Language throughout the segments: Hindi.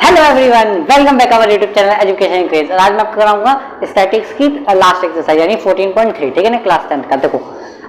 Hello everyone, welcome back our YouTube channel education craze. और आज मैं आपको कराऊंगा स्टैटिक्स की लास्ट एक्सरसाइज यानी 14.3, ठीक है ना, क्लास 10 का। देखो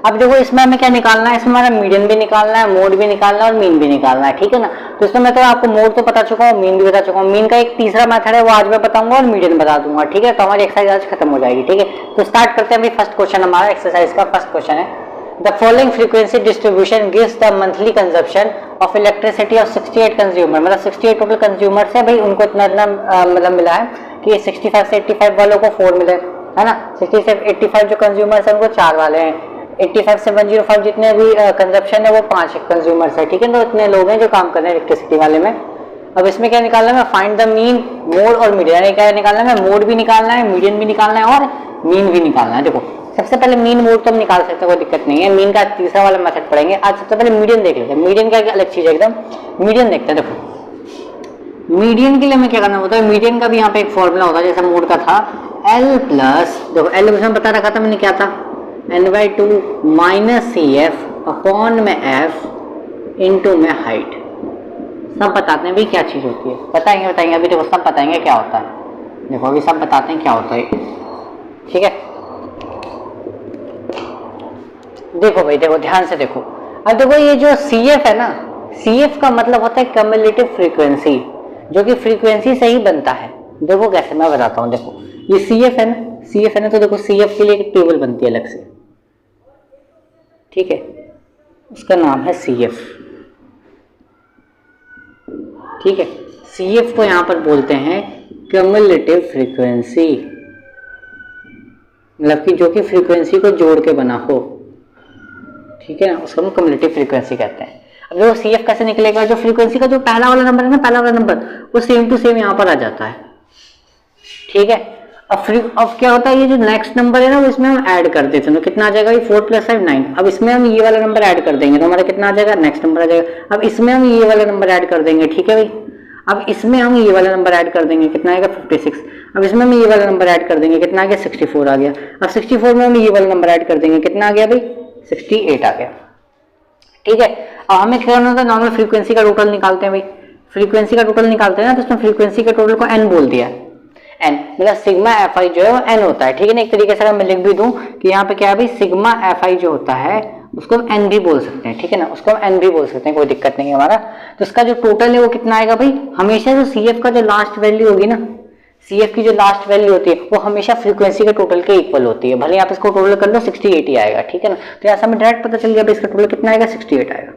अब देखो इसमें हमें क्या निकालना है, इसमें हमारा मीडियन भी निकालना है, मोड भी निकालना है और मीन भी निकालना है, ठीक है ना। तो इसमें मैं तो आपको मोड तो बता चुका हूँ, मीन भी बता चुका हूँ। मीन का एक तीसरा मेथड है वो आज मैं बताऊंगा और मीडियन बता दूंगा, ठीक है। तो हमारी एक्सरसाइज आज खत्म हो जाएगी, ठीक है। तो स्टार्ट करते हैं। अभी फर्स्ट क्वेश्चन हमारा एक्सरसाइज का फर्स्ट क्वेश्चन है, The following frequency distribution gives the monthly consumption of electricity of 68 consumer। मतलब 68 टोटल कंज्यूमर्स है भाई, उनको इतना इतना मतलब मिला है कि 65 से 85 वालों को 4 मिले, है ना। 60 से 85 जो कंज्यूमर्स है उनको 4 वाले हैं। 85 से 105 जितने भी कंजप्शन है वो 5 कंज्यूमर्स है, ठीक है। तो इतने लोग हैं जो काम कर रहे हैं इलेक्ट्रिसिटी वाले में। अब इसमें क्या निकालना है, फाइंड द मीन, मोड और मीडियन। यानी क्या निकालना है, मोड भी निकालना है, मीडियन भी निकालना है और मीन भी निकालना है। देखो सबसे पहले मीन मोड तो हम निकाल सकते हैं, कोई दिक्कत नहीं है। मीन का तीसरा वाला मेथड पढ़ेंगे आज। सबसे पहले मीडियन देख लेते हैं। मीडियन का अलग चीज है एकदम। मीडियन देखते हैं। देखो मीडियन के लिए हमें क्या करना होता है, मीडियन का भी यहाँ पे एक फॉर्मूला होता है जैसा मोड का था, L प्लस, देखो L उसमें बता रखा था मैंने क्या था, N/2 माइनस CF अपॉन में F इंटू में हाइट। सब बताते हैं भाई क्या चीज होती है, बताएंगे अभी। देखो सब बताएंगे क्या होता है। देखो अभी सब बताते हैं क्या होता है, ठीक है। देखो भाई, देखो ध्यान से देखो। अब देखो ये जो CF है ना, CF का मतलब होता है कम्युलेटिव फ्रीक्वेंसी, जो कि फ्रीक्वेंसी से ही बनता है। देखो कैसे, मैं बताता हूँ। देखो ये CF है ना, CF है ना, तो देखो CF के लिए एक टेबल बनती है अलग से, ठीक है। उसका नाम है CF, ठीक है। CF को यहां पर बोलते हैं कम्युलेटिव फ्रीक्वेंसी, मतलब कि जो कि फ्रीक्वेंसी को जोड़ के बना हो, ठीक है ना। उसको हम कम्युलेटिव फ्रीक्वेंसी कहते हैं। अब देखो CF कैसे निकलेगा, जो फ्रीक्वेंसी का जो पहला वाला नंबर है ना, पहला वाला नंबर वो सेम टू सेम यहाँ पर आ जाता है, ठीक है। अब क्या होता है, ये जो नेक्स्ट नंबर है ना वो इसमें हम ऐड कर देते हैं, तो कितना आ जाएगा, ये 4 + 5 9। अब इसमें हम ये वाला नंबर ऐड कर देंगे तो हमारा कितना आ जाएगा, नेक्स्ट नंबर आ जाएगा। अब इसमें हम ये वाला नंबर ऐड कर देंगे, ठीक है भाई। अब इसमें हम ये वाला नंबर ऐड कर देंगे, कितना आएगा 56। अब इसमें हम ये वाला नंबर ऐड कर देंगे, कितना आ गया 64 आ गया। अब 64 में हम ये वाला नंबर ऐड कर देंगे, कितना आ गया भाई 68 आ गया, ठीक है। अब हमें क्या करना होता है, नॉर्मल फ्रीक्वेंसी का टोटल निकालते हैं भाई। फ्रीक्वेंसी का टोटल निकालते हैं ना, तो उसमें फ्रीक्वेंसी के टोटल को n बोल दिया। n मतलब सिग्मा fi जो है वो n होता है, ठीक है ना। एक तरीके से अगर मैं लिख भी दूं कि यहाँ पे क्या है भाई, सिग्मा fi जो होता है उसको हम n भी बोल सकते हैं, ठीक है ना। उसको हम n भी बोल सकते हैं, कोई दिक्कत नहीं है हमारा। तो इसका जो टोटल है वो कितना आएगा भाई, हमेशा जो CF का जो लास्ट वैल्यू होगी ना, CF की जो लास्ट वैल्यू होती है वो हमेशा फ्रीक्वेंसी के टोटल के इक्वल होती है। भले आप इसको टोटल कर लो 68 ही आएगा, ठीक है ना। तो ऐसा हमें डायरेक्ट पता चल गया इसका टोटल कितना आएगा, 68 आएगा,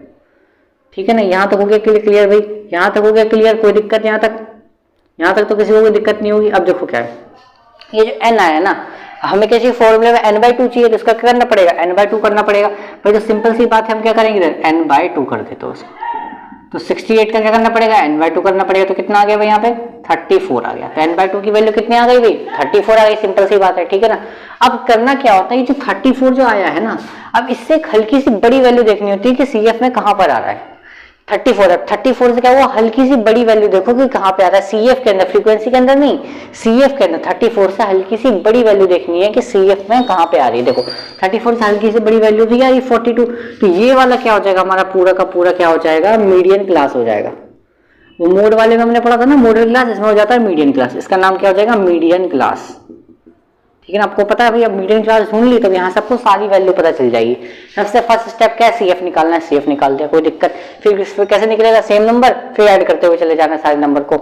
ठीक है ना। यहाँ तक हो गया क्लियर भाई, यहाँ तक हो गया क्लियर, कोई दिक्कत यहाँ तक तो किसी को कोई दिक्कत नहीं होगी। अब देखो क्या है, ये जो n आया ना, हमें कैसे फॉर्मूले में n/2 चाहिए, तो इसका क्या करना पड़ेगा, n/2 करना पड़ेगा भाई। तो सिंपल सी बात है, हम क्या करेंगे, n/2 कर देते हो उसको। तो 68 का क्या करना पड़ेगा, n/2 करना पड़ेगा। तो कितना आ गया भाई यहाँ पे 34 आ गया। तो n/2 की वैल्यू कितनी आ गई भाई, 34 आ गई। सिंपल सी बात है, ठीक है ना। अब करना क्या होता है, ये जो 34 जो आया है ना, अब इससे एक हल्की सी बड़ी वैल्यू देखनी होती है कि CF में कहां पर आ रहा है 34 है। 34 से क्या हुआ, हल्की सी बड़ी वैल्यू देखो कि कहां पे आ रहा है, CF के अंदर, फ्रीक्वेंसी के अंदर नहीं, CF के अंदर। 34 से हल्की सी बड़ी वैल्यू देखनी है कि CF में कहां पे आ रही है। देखो 34 से हल्की सी बड़ी वैल्यू थी यार, ये 42। तो ये वाला क्या हो जाएगा, हमारा पूरा का पूरा क्या हो जाएगा, मीडियन क्लास हो जाएगा। वो मोड वाले में हमने पढ़ा था ना मॉडल क्लास, इसमें हो जाता है मीडियन क्लास। इसका नाम क्या हो जाएगा, मीडियन क्लास, ठीक है ना। आपको पता है भाई, अब मीडियन क्लास ढूंढ ली तो यहाँ सबको सारी वैल्यू पता चल जाएगी। सबसे फर्स्ट स्टेप क्या है, CF निकालना है। CF निकाल दिया, कोई दिक्कत। फिर कैसे निकलेगा, सेम नंबर फिर ऐड करते हुए चले जाना सारे नंबर को।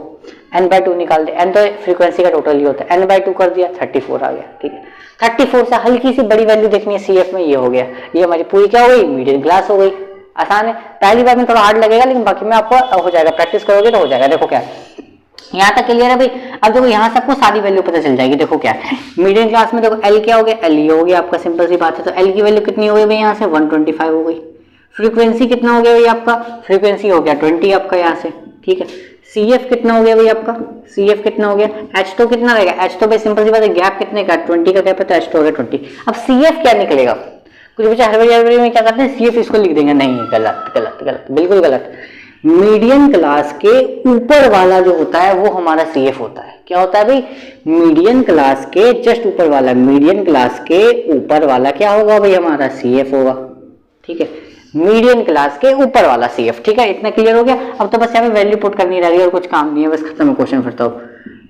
n/2 निकाल दिया, n तो फ्रीक्वेंसी का टोटल ही होता है, n/2 कर दिया, 34 आ गया, ठीक है। 34 से हल्की सी बड़ी वैल्यू देखनी है CF में, ये हो गया। ये हमारी पूरी क्या हो गई, मीडियन क्लास हो गई। आसान है, पहली बार में थोड़ा हार्ड लगेगा लेकिन बाकी में आपको हो जाएगा, प्रैक्टिस करोगे तो हो जाएगा। देखो क्या यहाँ तक क्लियर है भाई। अब देखो यहाँ सबको सारी वैल्यू पता चल जाएगी। देखो क्या है, मीडियन क्लास में देखो L क्या हो गया, L ये हो गया आपका, सिंपल सी बात है। तो L की वैल्यू कितनी हो गई भाई, यहाँ से 125 हो गई। फ्रीक्वेंसी कितना हो गया भाई आपका, फ्रीक्वेंसी हो गया 20 आपका यहाँ से, ठीक है। CF कितना हो गया भाई आपका, CF कितना हो गया, H तो कितना रहेगा, H तो भाई सिंपल सी बात है, गैप कितने का 20 का गैप है, तो H तो हो गया 20। अब CF क्या निकलेगा, कुछ बच्चे हड़बड़ी में क्या करते हैं, CF इसको लिख देंगे, नहीं गलत गलत गलत, बिल्कुल गलत। मीडियन क्लास के ऊपर वाला जो होता है वो हमारा CF होता है। क्या होता है भाई, मीडियन क्लास के जस्ट ऊपर वाला, मीडियन क्लास के ऊपर वाला क्या होगा भाई, हमारा CF होगा, ठीक है। मीडियन क्लास के ऊपर वाला CF। ठीक है, इतना क्लियर हो गया। अब तो बस यहाँ पे वैल्यू पुट करनी रह गई और कुछ काम नहीं है, बस खत्म है क्वेश्चन। फिर तो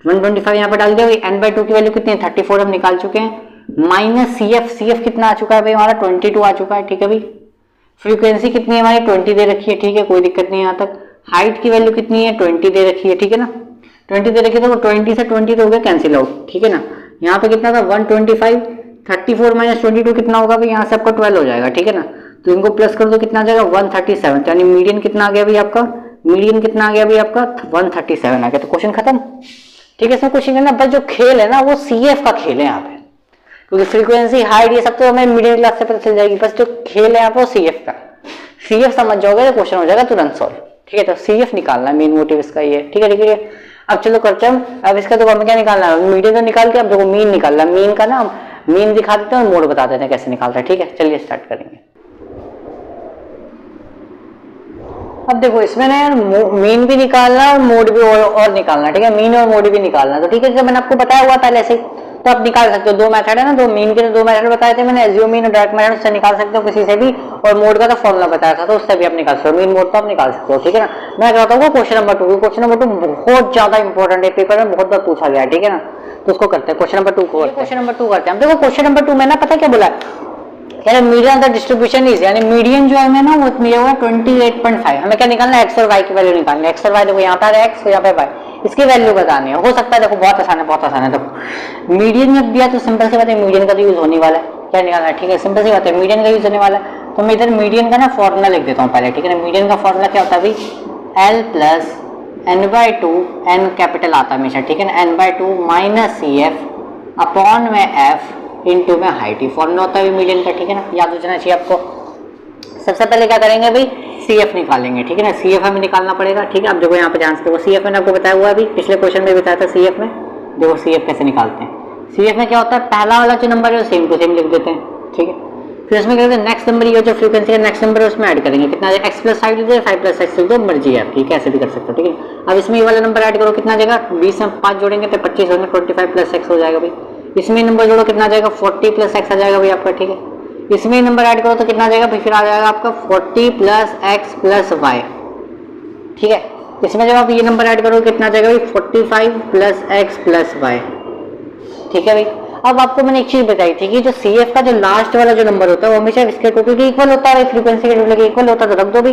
125 यहाँ पे डाल दिया। n/2 की वैल्यू कितनी है 34 हम निकाल चुके हैं। माइनस CF कितना आ चुका है भाई हमारा 22 आ चुका है। ठीक है भाई, फ्रीक्वेंसी कितनी है हमारी 20 दे रखी है। ठीक है, कोई दिक्कत नहीं यहाँ तक। हाइट की वैल्यू कितनी है 20 दे रखी है। ठीक है ना, 20 दे रखी है, तो 20 से 20 तो हो गया कैंसिल आउट। ठीक है ना, यहाँ पे कितना था 125, 34 माइनस 22 कितना होगा भाई, यहाँ से आपका 12 हो जाएगा। ठीक है ना, तो इनको प्लस कर दो, कितना आ जाएगा 137, यानी मीडियन कितना आ गया भाई आपका, मीडियन कितना आ गया भाई आपका 137 आ गया। तो क्वेश्चन खत्म। ठीक है, इसमें क्वेश्चन करना बस, जो खेल है ना वो CF का खेल है यहाँ पे, क्योंकि फ्रीक्वेंसी हाइट ये सब तो हमें मीडियम क्लास से पता चल जाएगी, बस जो खेल है यहाँ पे वो CF का। CF समझ जाओगे तो क्वेश्चन हो जाएगा तुरंत सॉल्व। ठीक है, तो CF निकालना है, मेन मोटिव इसका ये है। ठीक है, ठीक है। अब चलो करते हैं, अब इसका तो हमें क्या निकालना है, मीडियन तो निकाल के अब देखो मीन निकालना है। मीन का ना मीन दिखा देते हैं और मोड बता देते हैं कैसे निकालता है। ठीक है, चलिए स्टार्ट करेंगे। अब देखो इसमें ना यार मीन भी निकालना और मोड भी और निकालना। ठीक है, मीन और मोड भी निकालना। तो ठीक है, जब मैंने आपको बताया हुआ पहले से, तो आप निकाल सकते हो। दो मेथड है ना, दो मीन के दो मेथड बताए थे मैंने, एजियो मीन और डायरेक्ट मेथड, उससे निकाल सकते हो किसी से भी, और मोड का तो फॉर्मूला बताया था, तो उससे भी आप निकाल सकते हो। मीन मोड तो आप निकाल सकते हो। ठीक है ना, मैं कहता हूँ क्वेश्चन नंबर 2, क्वेश्चन नंबर 2 बहुत ज्यादा इंपॉर्टेंट है, पेपर में बहुत बार पूछा गया है। ठीक है ना, तो उसको करते हैं, क्वेश्चन नंबर 2 को। क्वेश्चन नंबर 2 करते हैं। देखो क्वेश्चन नंबर 2 में ना पता क्या बोला है, मीडियन द डिस्ट्रीब्यूशन इज, यानी मीडियन जो है हमें ना वो मिला हुआ 28.5। हमें क्या निकालना है, एक्स और वाई की वैल्यू निकालनी है। एक्स और वाई देखो यहाँ पर एक्स और यहाँ पे वाई, इसकी वैल्यू बतानी है। हो सकता है देखो बहुत आसान है, बहुत आसान है। देखो मीडियन जब दिया तो सिंपल सी बात है, मीडियन का तो यूज होने वाला है। क्या निकालना है, ठीक है, सिंपल सी बात है, मीडियन का यूज होने वाला है। तो मैं इधर मीडियन का ना फॉर्मूला लिख देता हूँ पहले। ठीक है ना, मीडियन का फॉर्मूला क्या होता है भाई, L plus n/2, n capital आता है हमेशा। ठीक है ना, n/2 माइनस CF अपॉन में F इनटू में हाइट, ही फॉर्मूला होता है मीडियन का। ठीक है ना, याद हो जाना चाहिए आपको। सबसे पहले क्या करेंगे भाई, CF निकालेंगे। ठीक है ना, CF हमें निकालना पड़ेगा। ठीक है, अब देखो यहाँ पे ध्यान से देखो, CF मैंने आपको बताया हुआ है, अभी पिछले क्वेश्चन में बताया था CF में। देखो CF कैसे निकालते हैं। CF में क्या होता है, पहला वाला जो नंबर है वो सेम टू सेम लिख देते हैं। ठीक है, फिर उसमें क्या करते हैं, नेक्स्ट नंबर ये जो फ्रीक्वेंसी का नेक्स्ट नंबर है उसमें ऐड करेंगे। कितना x + 5 लिख दो, 5 + x लिख दो, मर्जी है। ठीक है, ऐसे भी कर सकते हो। ठीक है, अब इसमें ये वाला नंबर ऐड करो, कितना जाएगा 20 में 5 जोड़ेंगे तो 25 होंगे, 25 + x हो जाएगा भाई। इसमें नंबर जोड़ो, कितना जाएगा 40 + x आ जाएगा भाई आपका। ठीक है, इसमें नंबर ऐड करो तो कितना जाएगा फिर आ जाएगा आपका 40 + x + y। ठीक है, इसमें जब आप ये नंबर ऐड करोगे कितना जाएगा भाई 45 + x + y। ठीक है भाई, अब आपको मैंने एक चीज बताई थी कि जो CF का जो लास्ट वाला जो नंबर होता है वो हमेशा इसके टोटल के इक्वल होता है, फ्रीक्वेंसी के टोटल के इक्वल होता है, तो रख दो भाई।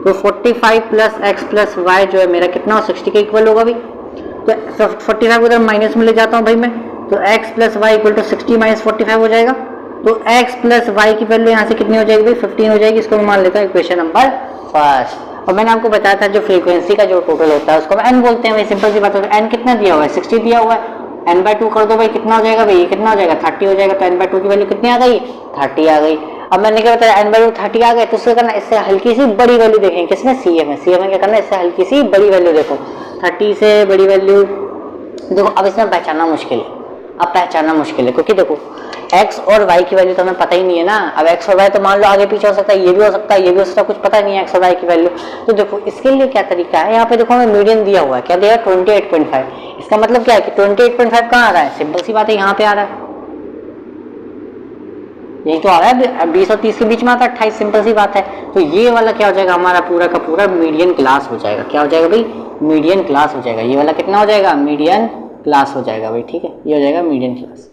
तो 45 + x + y जो है मेरा कितना 60 के इक्वल होगा भाई। तो 45 को उधर माइनस में ले जाता हूँ भाई मैं, तो x + y = 60 - 45 हो जाएगा। तो x + y की वैल्यू यहाँ से कितनी हो जाएगी भाई 15 हो जाएगी। इसको मैं मान लेता हूँ इक्वेशन नंबर 1। और मैंने आपको बताया था जो फ्रीक्वेंसी का जो टोटल होता है उसको n बोलते हैं भाई। सिंपल सी बात है, n कितना दिया हुआ है 60 दिया हुआ है, n/2 कर दो भाई, कितना हो जाएगा भाई, कितना हो जाएगा 30 हो जाएगा। तो n/2 की वैल्यू कितनी आ गई 30 आ गई। अब मैंने क्या बताया, n/2 30 आ गए, तो उससे करना इससे हल्की सी बड़ी वैल्यू देखेंगे, किसमें CF में। CF में क्या करना है, इससे हल्की सी बड़ी वैल्यू देखो, 30 से बड़ी वैल्यू देखो। अब इसमें पहचानना मुश्किल है, अब पहचानना मुश्किल है, क्योंकि देखो x और y की वैल्यू तो हमें पता ही नहीं है ना। अब x और y तो मान लो आगे पीछे हो सकता है, ये भी हो सकता है, ये भी हो सकता है, कुछ पता नहीं है x और y की वैल्यू। तो देखो इसके लिए क्या तरीका है, यहाँ पे देखो हमें मीडियन दिया हुआ है, क्या दिया 28.5। इसका मतलब क्या है कि 28.5 कहाँ आ रहा है, सिंपल सी बात है यहाँ पे आ रहा है, यही तो आ रहा है 20 और 30 के बीच में आता है 28, सिंपल सी बात है। तो ये वाला क्या हो जाएगा हमारा पूरा का पूरा मीडियन क्लास हो जाएगा। क्या हो जाएगा भाई, मीडियन क्लास हो जाएगा। ये वाला कितना हो जाएगा, मीडियन क्लास हो जाएगा भाई। ठीक है, ये हो जाएगा मीडियन क्लास।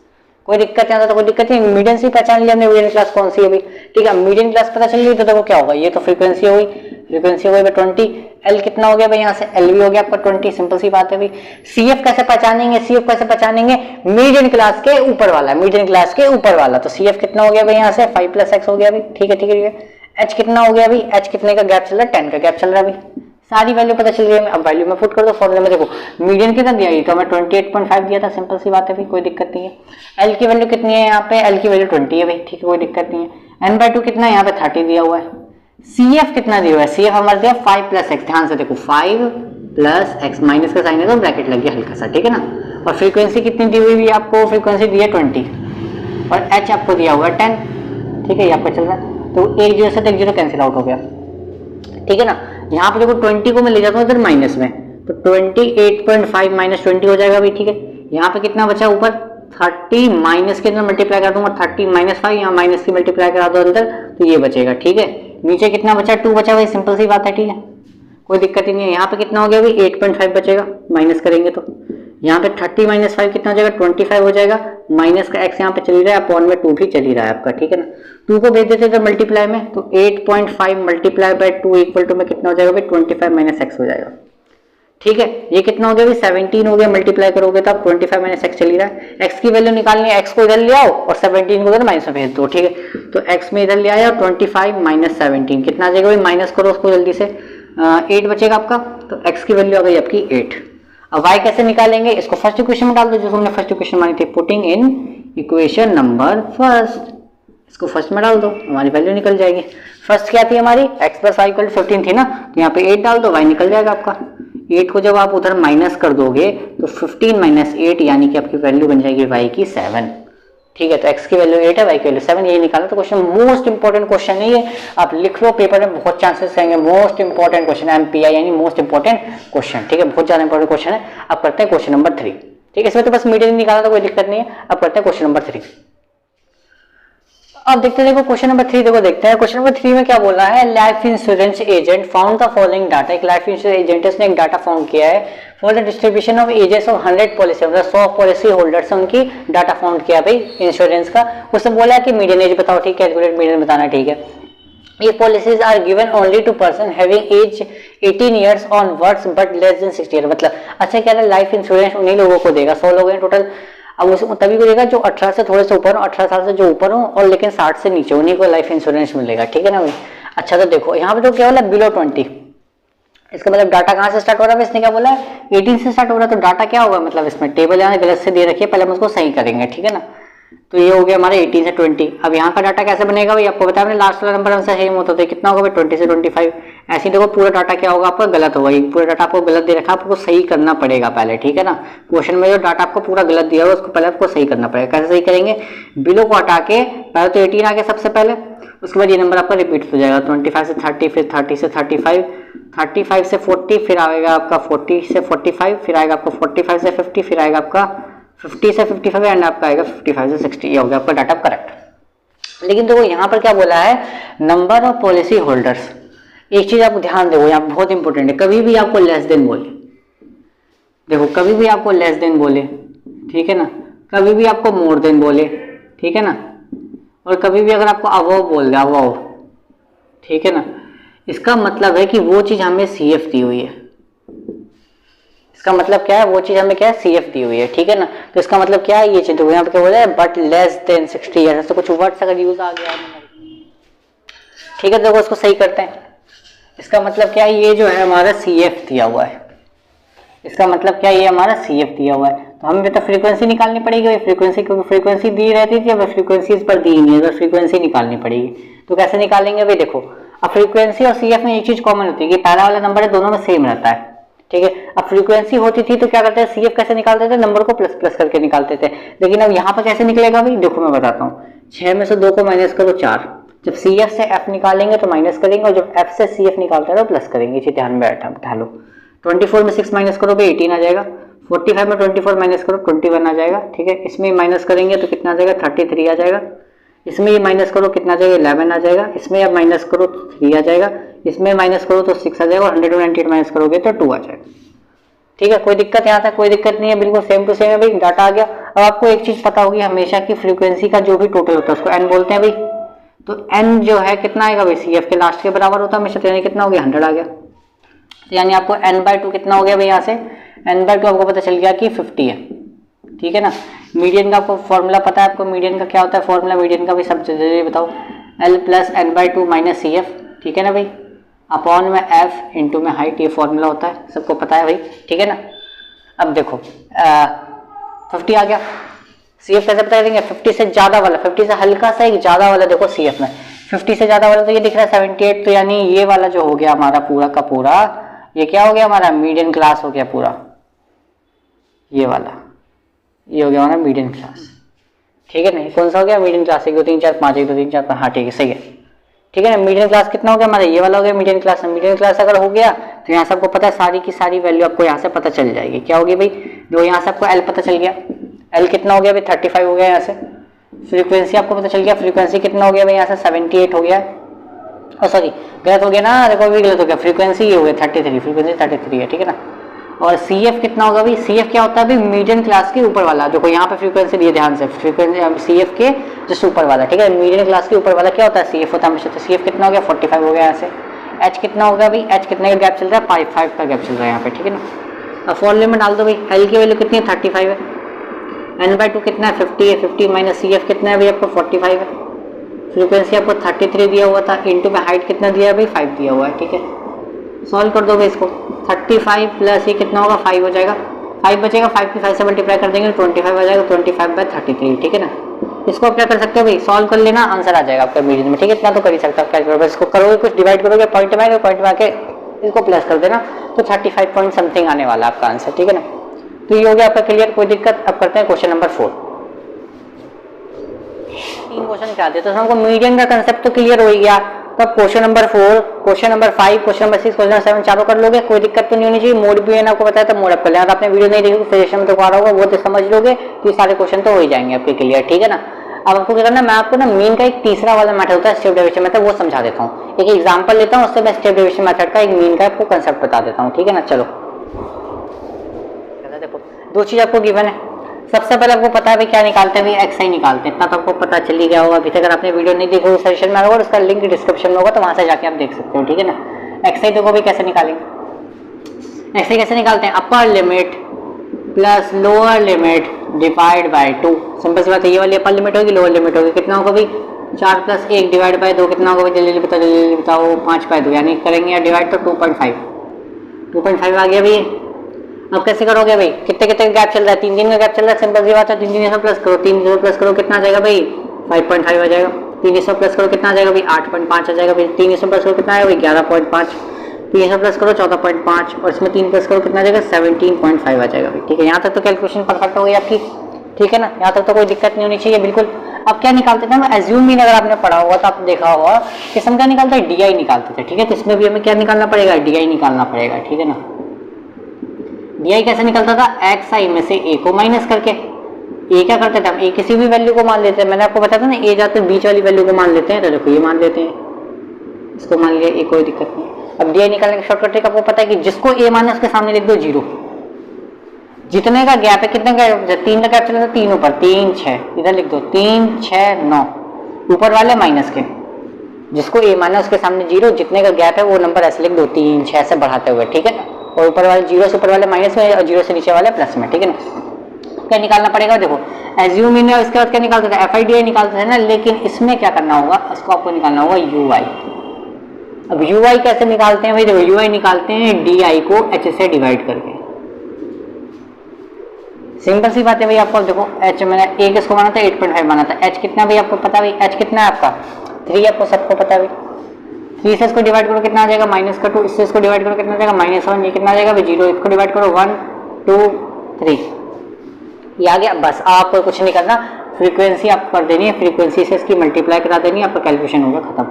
कोई दिक्कत नहीं आता तो कोई दिक्कत नहीं, मीडियन से पहचान लिया हमने मीडियन क्लास कौन सी है भाई। ठीक है, मीडियन क्लास पता चल गई तो देखो क्या होगा, ये तो फ्रीक्वेंसी हो गई, फ्रीक्वेंसी हो गई 20, L कितना हो गया भाई यहाँ से, L भी हो गया आपका 20, सिंपल सी बात है भाई। CF कैसे पहचानेंगे, CF कैसे पहचानेंगे, मीडियन क्लास के ऊपर वाला, मीडियन क्लास के ऊपर वाला। तो CF कितना हो गया भाई यहाँ से 5 + x हो गया भाई। ठीक है, ठीक है, ठीक है। H कितना हो गया भाई, H कितने का गैप चल रहा है 10 का गैप चल रहा है भाई। सारी वैल्यू पता चल गई। अब वैल्यू में पुट कर दो फॉर्मूले में, देखो मीडियन कितना दिया, ये तो हमें 28.5 दिया था, सिंपल सी बात है भाई, कोई दिक्कत नहीं है। L की वैल्यू कितनी है यहाँ पे, L की वैल्यू 20 है भाई। ठीक है, कोई दिक्कत नहीं है। n/2 कितना है यहाँ पे 30 दिया हुआ है। CF कितना दिया हुआ है, CF हमारे दिया 5 + x, ध्यान से देखो 5 + x, माइनस का साइन है तो ब्रैकेट लग गया हल्का सा। ठीक है ना, और फ्रीक्वेंसी कितनी दी हुई है आपको, फ्रीक्वेंसी दी है 20 और h आपको दिया हुआ है 10। ठीक है, ये आपका चल रहा है, तो 1 0 से 1 0 कैंसिल आउट हो गया। ठीक है ना, यहाँ पे देखो 20 को मैं ले जाता हूँ इधर माइनस में, तो 28.5 - 20 हो जाएगा भाई। ठीक है, यहाँ पे कितना बचा ऊपर 30, माइनस के अंदर मल्टीप्लाई कर दूंगा 30 - 5, यहाँ माइनस की मल्टीप्लाई करा दो अंदर, तो ये बचेगा। ठीक है, नीचे कितना बचा, 2 बचा भाई, सिंपल सी बात है, ठीक है, कोई दिक्कत ही नहीं है। यहाँ पे कितना हो गया भाई, 8.5 बचेगा, माइनस करेंगे तो यहाँ पे 30 - 5 कितना हो जाएगा, 25 हो जाएगा, माइनस का x यहाँ पे चल ही रहा है, अपॉन में 2 भी चल ही रहा है आपका, ठीक है ना। 2 को भेज देते थे मल्टीप्लाई में, तो 8.5 मल्टीप्लाई बाय 2 इक्वल टू में कितना हो जाएगा भाई, 25 - x हो जाएगा, ठीक है। ये कितना हो गया भाई, 17 हो गया, मल्टीप्लाई करोगे तो आप 25 - x चल ही रहा है। x की वैल्यू निकालनी है, x को इधर ले आओ और 17 को उधर माइनस में भेज दो, ठीक है। तो x में इधर ले आया, 25 - 17 कितना आ जाएगा भाई, माइनस करो उसको जल्दी से, 8 बचेगा आपका, तो x की वैल्यू आ गई आपकी 8। अब y कैसे निकालेंगे, इसको फर्स्ट इक्वेशन में डाल दो, जो हमने फर्स्ट इक्वेशन मानी थी, putting in equation number first, इसको फर्स्ट में डाल दो, हमारी वैल्यू निकल जाएगी। फर्स्ट क्या थी हमारी, x + y = 15 थी ना, तो यहाँ पे 8 डाल दो, y निकल जाएगा आपका। 8 को जब आप उधर माइनस कर दोगे तो 15 - 8 यानी कि आपकी वैल्यू बन जाएगी y की 7, ठीक है। तो x की वैल्यू 8 है, y की वैल्यू 7, यही निकाला। तो क्वेश्चन मोस्ट इंपॉर्टेंट क्वेश्चन है ये, आप लिख लो, पेपर में बहुत चांसेस रहेंगे, मोस्ट इंपॉर्टेंट क्वेश्चन, MPI यानी मोस्ट इंपॉर्टेंट क्वेश्चन, ठीक है, बहुत ज्यादा इंपॉर्टेंट क्वेश्चन है। अब करते हैं क्वेश्चन नंबर 3, ठीक है, इसमें तो बस मीडियन निकाला तो कोई दिक्कत नहीं है। अब करते हैं क्वेश्चन नंबर 3। अब देखते हैं, देखो क्वेश्चन नंबर 3, देखो देखते हैं क्वेश्चन नंबर 3 में क्या बोला है। Life insurance agent found the following data, एक लाइफ इंश्योरेंस एजेंट ने एक डाटा फाउंड किया है for the distribution of ages of 100 policy, मतलब 100 पॉलिसी होल्डर्स उनकी डाटा फाउंड किया भाई इंश्योरेंस का। उसने बोला है कि मीडियन एज बताओ, ठीक है, कैलकुलेट मीडियन बताना, ठीक है। ये policies are given only to person having age 18 years onwards but less than 60 year, मतलब अच्छा क्या है, लाइफ इंश्योरेंस उन्हीं लोगों को देगा, 100 लोग हैं टोटल, अब उस तभी को देगा जो 18 से थोड़े से ऊपर हो, 18 साल से जो ऊपर हो और लेकिन 60 से नीचे, उन्हीं को लाइफ इंश्योरेंस मिलेगा, ठीक है ना भाई। अच्छा तो देखो यहाँ पे तो क्या बोला, बिलो 20, इसका मतलब डाटा कहाँ से स्टार्ट हो रहा है, इसने क्या बोला है 18 से स्टार्ट हो रहा है, तो डाटा क्या होगा, मतलब इसमें टेबल यहाँ गलत से दे रखी है, पहले हम उसको सही करेंगे, ठीक है ना। तो ये हो गया हमारा 18 से 20। अब यहाँ का डाटा कैसे बनेगा भाई, आपको बताया मैंने, लास्ट वाला नंबर हमसे सेम होता है, कितना होगा भाई 20 से 25। ऐसे ही देखो पूरा डाटा क्या होगा आपका, गलत होगा, पूरा डाटा आपको गलत दे रखा है, आपको सही करना पड़ेगा पहले, ठीक है ना। क्वेश्चन में जो डाटा आपको पूरा गलत दिया हुआ उसको पहले आपको सही करना पड़ेगा। कैसे सही करेंगे, बिलो को हटा के पहले तो 18 आ गया सबसे पहले, उसके बाद ये नंबर आपका रिपीट हो जाएगा, 25 से 30, फिर 30 से 35, 35 से 40, फिर आएगा आपका 40 से 45, फिर आएगा आपका 45 से 50, फिर आएगा आपका 50 से 55 एंड आपका आएगा 55 से 60। ये हो गया आपका डाटा करेक्ट। लेकिन देखो यहाँ पर क्या बोला है, नंबर ऑफ पॉलिसी होल्डर्स। एक चीज आप ध्यान दो, यहाँ बहुत इंपॉर्टेंट है, कभी भी आपको लेस देन बोले, देखो कभी भी आपको लेस देन बोले, ठीक है ना, कभी भी आपको मोर देन बोले, ठीक है ना, और कभी भी अगर आपको अबव बोल दे, अबव, ठीक है ना, इसका मतलब है कि वो चीज हमें CF दी हुई है। इसका मतलब क्या है, वो चीज हमें क्या है, CF दी हुई है, ठीक है ना। तो इसका मतलब क्या है, ये चीज यहाँ पे क्या बोला है, बट लेस देन 60 ईयर्स, तो कुछ वर्ड्स अगर यूज आ गया, ठीक है, देखो उसको सही करते हैं। इसका मतलब क्या है, ये जो है हमारा CF दिया हुआ है, इसका मतलब क्या है, ये हमारा CF दिया हुआ है, तो हमें तो फ्रीक्वेंसी निकालनी पड़ेगी भाई, फ्रीक्वेंसी, क्योंकि फ्रीक्वेंसी दी रहती थी, अब फ्रीक्वेंसी इस पर दी नहीं है, तो फ्रीक्वेंसी निकालनी पड़ेगी। तो कैसे निकालेंगे भाई, देखो अब फ्रीक्वेंसी और CF में एक चीज कॉमन होती है कि पहला वाला नंबर है दोनों में सेम रहता है, ठीक है। अब फ्रीक्वेंसी होती थी तो क्या करते हैं, CF कैसे निकालते थे, नंबर को प्लस प्लस करके निकालते थे, लेकिन अब यहाँ पर कैसे निकलेगा भाई, देखो मैं बताता हूँ। 6 में से 2 को माइनस करो 4, जब CF से F निकालेंगे तो माइनस करेंगे, और जब F से CF निकालते हैं तो प्लस करेंगे, इसे ध्यान में बैठा लो। 24 में 6 माइनस करो भाई 18 आ जाएगा, 45 में 24 माइनस करो 21 आ जाएगा, ठीक है। इसमें माइनस करेंगे तो कितना आ जाएगा, 33 आ जाएगा। इसमें ये माइनस करो कितना आ जाएगा, 11 आ जाएगा। इसमें अब माइनस करो तो 3 आ जाएगा, इसमें माइनस करो तो 6 आ जाएगा, और 198 माइनस करोगे तो 2 आ जाएगा, ठीक है। कोई दिक्कत यहाँ तक, कोई दिक्कत नहीं है, बिल्कुल सेम टू सेम है भाई, डाटा आ गया। अब आपको एक चीज पता होगी, हमेशा की फ्रीक्वेंसी का जो भी टोटल होता है उसको n बोलते हैं भाई, तो n जो है कितना आएगा भाई, CF के लास्ट के बराबर होता है हमेशा, तो यानी कितना हो गया, 100 आ गया। तो यानी आपको n/2 कितना हो गया भाई, यहाँ से n/2 आपको पता चल गया कि 50 है, ठीक है ना। मीडियन का आपको फॉर्मूला पता है, आपको मीडियन का क्या होता है फॉर्मूला, मीडियन का भी सब जल्दी बताओ, L + n/2 - CF, ठीक है ना भाई, अपॉन में F इंटू में हाइट, ये फॉर्मूला होता है, सबको पता है भाई, ठीक है ना। अब देखो 50 आ गया, CF कैसे पता करेंगे, 50 से ज्यादा वाला, 50 से हल्का सा एक ज्यादा वाला, देखो CF में 50 से ज्यादा वाला तो ये दिख रहा है 78, तो यानी ये वाला जो हो गया हमारा पूरा का पूरा, ये क्या हो गया हमारा, मीडियन क्लास हो गया पूरा, ये वाला, ये हो गया हमारा मीडियन क्लास, ठीक है ना। कौन सा हो गया, मीडियन क्लास, 1 2 3 4 5, 1 2 3 4 5, हाँ ठीक है, सही है, ठीक है ना। मीडियन क्लास कितना हो गया हमारा, ये वाला हो गया मीडियन क्लास। मीडियन क्लास अगर हो गया तो यहाँ से आपको पता है सारी की सारी वैल्यू आपको यहाँ से पता चल जाएगी, क्या होगी भाई, जो यहाँ से आपको L पता चल गया, L कितना हो गया भाई 35 हो गया यहाँ से। फ्रीक्वेंसी आपको पता चल गया, फ्रीक्वेंसी कितना हो गया भाई यहाँ से 78 हो गया, सॉरी गलत हो गया ना, देखो भी गलत हो गया, फ्रीक्वेंसी ये हो गया 33, फ्रीक्वेंसी 33 है, ठीक है ना। और सी एफ कितना होगा भाई, सी एफ क्या होता है भाई, मीडियन क्लास के ऊपर वाला, देखो यहाँ पे फ्रीक्वेंसी दिए ध्यान से, फ्रीक्वेंसी सी एफ के जस्ट ऊपर वाला, ठीक है, मीडियन क्लास के ऊपर वाला क्या होता है, सी एफ होता है हमेशा। तो सी एफ कितना हो गया 45 हो गया यहाँ से। एच कितना होगा भाई, एच कितने का गैप चल रहा है, 5 का गैप चल रहा है यहाँ पे, ठीक है ना। अब फॉर्मूले में डाल दो भाई, एल की वैल्यू कितनी है 35 है, n/2 कितना है 50 है, 50 माइनस सी एफ कितना है भाई आपको 45 है, फ्रीक्वेंसी आपको 33 दिया हुआ था, इंटू में हाइट कितना दिया है भाई 5 दिया हुआ है, ठीक है। सॉल्व कर दोगे इसको, 35 प्लस ये कितना होगा 5 हो जाएगा, 5 बचेगा, 5 की 5 से मल्टीप्लाई कर देंगे 25 आ जाएगा, 25/33, ठीक है ना। इसको आप क्या कर सकते हो भाई, सॉल्व कर लेना, आंसर आ जाएगा आपका मीडियन में, ठीक है। इतना तो कर ही सकते हो कैलकुलेटर, इसको करोगे कुछ डिवाइड करोगे पॉइंट में आएगा, पॉइंट में आके इसको प्लस कर देना तो 35 पॉइंट समथिंग आने वाला आपका आंसर, ठीक है ना। तो ये हो गया आपका क्लियर, कोई दिक्कत। अब करते हैं क्वेश्चन नंबर 4। 3 क्वेश्चन क्या आते हैं, तो हमको मीडियन का कंसेप्ट तो क्लियर हो ही गया। तब question number 4, question number 5, question number 6, question number 7 चारों कर लोगे, कोई दिक्कत तो नहीं होनी चाहिए। मोड भी है ना आपको बताया, तो मोड अप कर लेना। अगर आपने वीडियो नहीं देखी सजेशन में तो आ रहा होगा, वो तो समझ लोगे तो ये सारे क्वेश्चन तो हो ही जाएंगे आपके क्लियर, ठीक है ना। अब आपको क्या करना, मैं आपको ना मीन का एक तीसरा वाला मेथड होता है स्टेप डेविएशन मेथड, वो समझा देता हूँ। एक एग्जांपल लेता हूँ, उससे मैं स्टेप डेविएशन मेथड का एक मीन का आपको कंसेप्ट बता देता हूँ, ठीक है ना। चलो देखो, 2 चीज आपको गिवन है। सबसे पहले आपको पता है भाई क्या निकालते हैं भाई, एक्स आई निकालते हैं, इतना तो आपको पता चल ही गया होगा। अभी तक अगर आपने वीडियो नहीं देखी सजेशन में होगा, उसका लिंक डिस्क्रिप्शन में होगा, तो वहां से जाके आप देख सकते हो, ठीक है ना। एक्स आई देखो भाई कैसे निकालेंगे, एक्स आई कैसे निकालते हैं, upper limit plus lower limit divide by 2। Simple सी बात है, ये वाली अपर लिमिट होगी, लोअर लिमिट होगी, कितना होगा भाई 4 + 1 डिवाइड बाय 2 कितना होगा भाई, जल्दी बताओ 5/2, यानी करेंगे डिवाइड तो 2.5 आ गया भाई। अब कैसे करोगे भाई, कितने कितने गैप चल रहा है, 3 दिन का गैप चल रहा है, सिंपल सी बात है, 3 दिन से प्लस करो, 3 से प्लस करो कितना आ जाएगा भाई 5.5 आ जाएगा, 3 से प्लस करो कितना आ जाएगा भाई 8.5 आ जाएगा भाई, 3 से प्लस करो कितना आएगा भाई 11.5, 3 से प्लस करो 14.5 और इसमें 3 प्लस करो कितना आ जाएगा 17.5 आ जाएगा भाई, ठीक है। यहाँ तक तो कैलकुलेशन परफेक्ट हो गई आपकी, ठीक है ना, यहाँ तक तो कोई दिक्कत नहीं होनी चाहिए बिल्कुल। अब क्या निकालते थे हम, एज्यूम मीन, अगर आपने पढ़ा होगा तो आपने देखा होगा कि हम क्या निकालते हैं, DI निकालते थे, ठीक है। तो इसमें भी हमें क्या निकालना पड़ेगा, DI निकालना पड़ेगा, ठीक है ना। DI कैसे निकलता था, एक्स आई में से ए को माइनस करके। ए क्या करते थे हम, ए किसी भी वैल्यू को मान लेते हैं, मैंने आपको बताया था ना, ए जाते बीच वाली वैल्यू को मान लेते हैं, तो देखो ये मान लेते हैं, इसको मान लिया, ए कोई दिक्कत नहीं। अब DI निकालने का शॉर्टकट ट्रिक आपको पता है कि जिसको ए माने उसके सामने लिख दो 0, जितने का गैप है, कितने का, 3 का गैप चला था 3 ऊपर, 3 6 इधर लिख दो, 3 6 9 ऊपर वाले माइनस के, जिसको ए माना उसके सामने 0, जितने का गैप है वो नंबर ऐसे लिख दो 3 6 से बढ़ाते हुए, ठीक है ना। और ऊपर वाले 0 से ऊपर वाले माइनस में और 0 से नीचे वाले प्लस में, ठीक है ना। क्या निकालना पड़ेगा, देखो एज्यूम इन है, उसके बाद क्या निकालते थे, FIDI निकालते थे ना, लेकिन इसमें क्या करना होगा, इसको आपको निकालना होगा UI। अब UI कैसे निकालते हैं भाई, देखो UI निकालते हैं DI को H से डिवाइड करके, सिंपल सी बात है भाई। आपको देखो H मैंने A किसको माना था 8.5 माना था, H कितना भाई आपको पता भाई, H कितना है आपका 3, आपको सबको पता है भाई। 3 से इसको डिवाइड करो कितना आ जाएगा -2, इससे इसको डिवाइड करो कितना आ जाएगा -1, ये कितना आ जाएगा भाई 0, इसको डिवाइड करो 1 2 3, ये आ गया। बस आपको कुछ नहीं करना, फ्रीक्वेंसी आपको कर देनी है, फ्रीक्वेंसी से इसकी मल्टीप्लाई करा देनी है, आपका कैलकुलेशन होगा खत्म।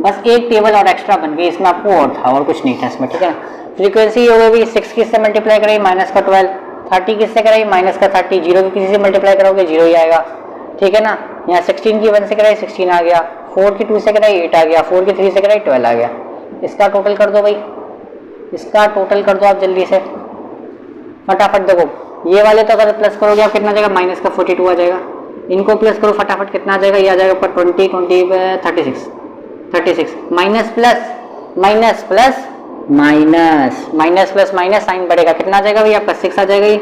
बस एक टेबल और एक्स्ट्रा बन गई, इसमें आपको और था और कुछ नहीं था इसमें, ठीक है ना। फ्रीक्वेंसी हो गई 6 किससे मल्टीप्लाई कराई -12, 30 किससे कराई -30, 0 की किसी से मल्टीप्लाई करोगे 0 ही आएगा, ठीक है ना। यहाँ 16 की 1 से कराई 16 आ गया, 4 की 2 से कराई 8 आ गया, 4 की 3 से कराई 12 आ गया। इसका टोटल कर दो भाई, इसका टोटल कर दो आप जल्दी से फटाफट। देखो ये वाले तो अगर प्लस करोगे आप कितना आ जाएगा -42 आ जाएगा, इनको प्लस करो फटाफट कितना आ जाएगा, ये आ जाएगा ऊपर 20 36 minus plus minus plus minus minus plus minus sign बढ़ेगा, कितना आ जाएगा भाई आपका 6 आ जाएगा। ये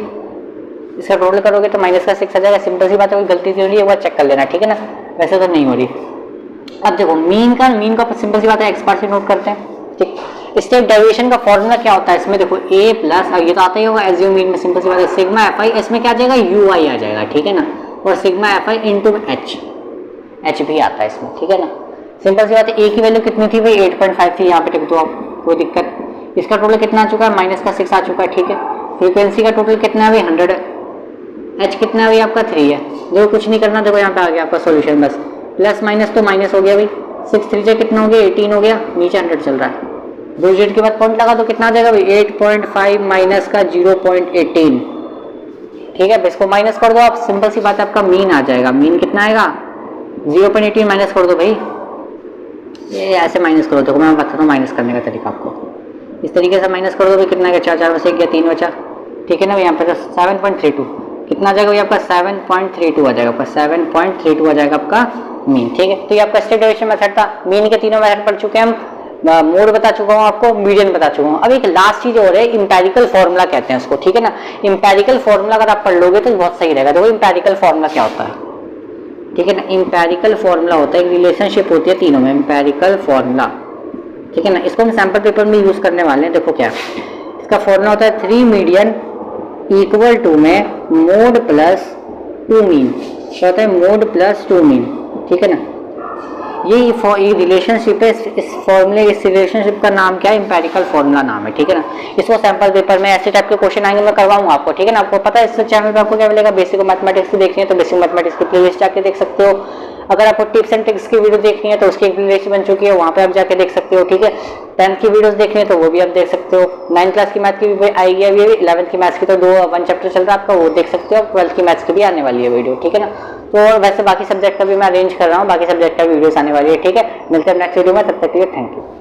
इसका टोटल करोगे तो माइनस का 6 आ जाएगा। सिंपल सी बात है, कोई गलती हो रही है वो चेक कर लेना, ठीक है ना, वैसे तो नहीं हो रही। अब देखो मीन का सिंपल सी बात है, एक्स बार से नोट करते हैं, ठीक। स्टेप डेविएशन का फॉर्मूला क्या होता है, इसमें देखो A प्लस, ये तो आता ही होगा एज्यूम मीन में, सिंपल सी बात है सिग्मा FI, इसमें क्या आ जाएगा UI आ जाएगा, ठीक है ना, और सिग्मा FI इंटू H भी आता है इसमें, ठीक है ना। सिंपल सी बात है, A की वैल्यू कितनी थी भाई 8.5 थी, यहाँ पे टिक दो आप, कोई दिक्कत। इसका टोटल कितना आ चुका है -6 आ चुका है, ठीक है। फ्रीक्वेंसी का टोटल कितना है भाई 100 है, H कितना है भाई आपका 3 है। देखो कुछ नहीं करना, देखो यहाँ पे आ गया आपका सॉल्यूशन, बस प्लस माइनस तो माइनस हो गया भाई, 6 3 से कितना हो गया 18 हो गया, नीचे 100 चल रहा है, 2 डिजिट के बाद पॉइंट लगा तो कितना आ जाएगा भाई 8.5 माइनस का 0.18, ठीक है। इसको माइनस कर दो आप, सिंपल सी बात है आपका मीन आ जाएगा। मीन कितना आएगा 0.18 माइनस कर दो भाई, ये ऐसे माइनस करो, देखो मैं बताता हूँ माइनस करने का तरीका आपको। इस तरीके से माइनस कर दो भाई, कितना क्या 4 बचे गया 3 बचा, ठीक है ना। यहाँ पर 7.32 कितना आ जाएगा, आपका 7.32 आ जाएगा, आपका 7.32 आ जाएगा आपका मीन, ठीक है। तो ये आपका स्टेट डेविएशन मेथड था। मीन के तीनों मेथड पढ़ चुके हैं हम, मोड बता चुका हूँ आपको, मीडियन बता चुका हूँ। अब एक लास्ट चीज और है, इंपेरिकल फॉर्मूला कहते हैं उसको, ठीक है ना। इंपेरिकल फॉर्मूला अगर आप पढ़ लोगे तो बहुत सही रहेगा। देखो इंपेरिकल फॉर्मूला क्या होता है, ठीक है ना। इंपेरिकल फॉर्मूला होता है, एक रिलेशनशिप होती है तीनों में, इंपेरिकल फॉर्मूला, ठीक है ना। इसको हम सैंपल पेपर में यूज करने वाले हैं। देखो क्या इसका फॉर्मूला होता है, 3 मीडियन इक्वल टू में मोड प्लस 2 मीन, क्या होता है, मोड प्लस 2 मीन, ठीक है ना। ये रिलेशनशिप है, इस फॉर्मूले, इस रिलेशनशिप का नाम क्या है, इंपेरिकल फॉर्मूला नाम है, ठीक है ना। इसको सैंपल पेपर में ऐसे टाइप के क्वेश्चन आएंगे, मैं करवाऊंगा आपको, ठीक है ना। आपको पता है इस चैनल पे आपको क्या मिलेगा, बेसिक मैथमेटिक्स की देखनी है तो बेसिक मैथमेटिक्स की प्लेलिस्ट जाके देख सकते हो। अगर आपको टिप्स एंड ट्रिक्स की वीडियो देखनी है तो उसकी एक प्लेलिस्ट बन चुकी है, वहां पे आप जाके देख सकते हो, ठीक है। 10th की वीडियोस देखनी है तो वो भी आप देख सकते हो। 9th क्लास की मैथ की भी आएगी अभी, 11th की मैथ्स की तो 1 चैप्टर चल रहा है आपका, वो देख सकते हो। 12th की मैथ्स की भी आने वाली है वीडियो, ठीक है ना। तो वैसे बाकी सब्जेक्ट का भी मैं अरेंज कर रहा हूँ, बाकी सब्जेक्ट का वीडियोस आने वाली है, ठीक है। मिलते हैं नेक्स्ट वीडियो में, तब तक के लिए थैंक यू।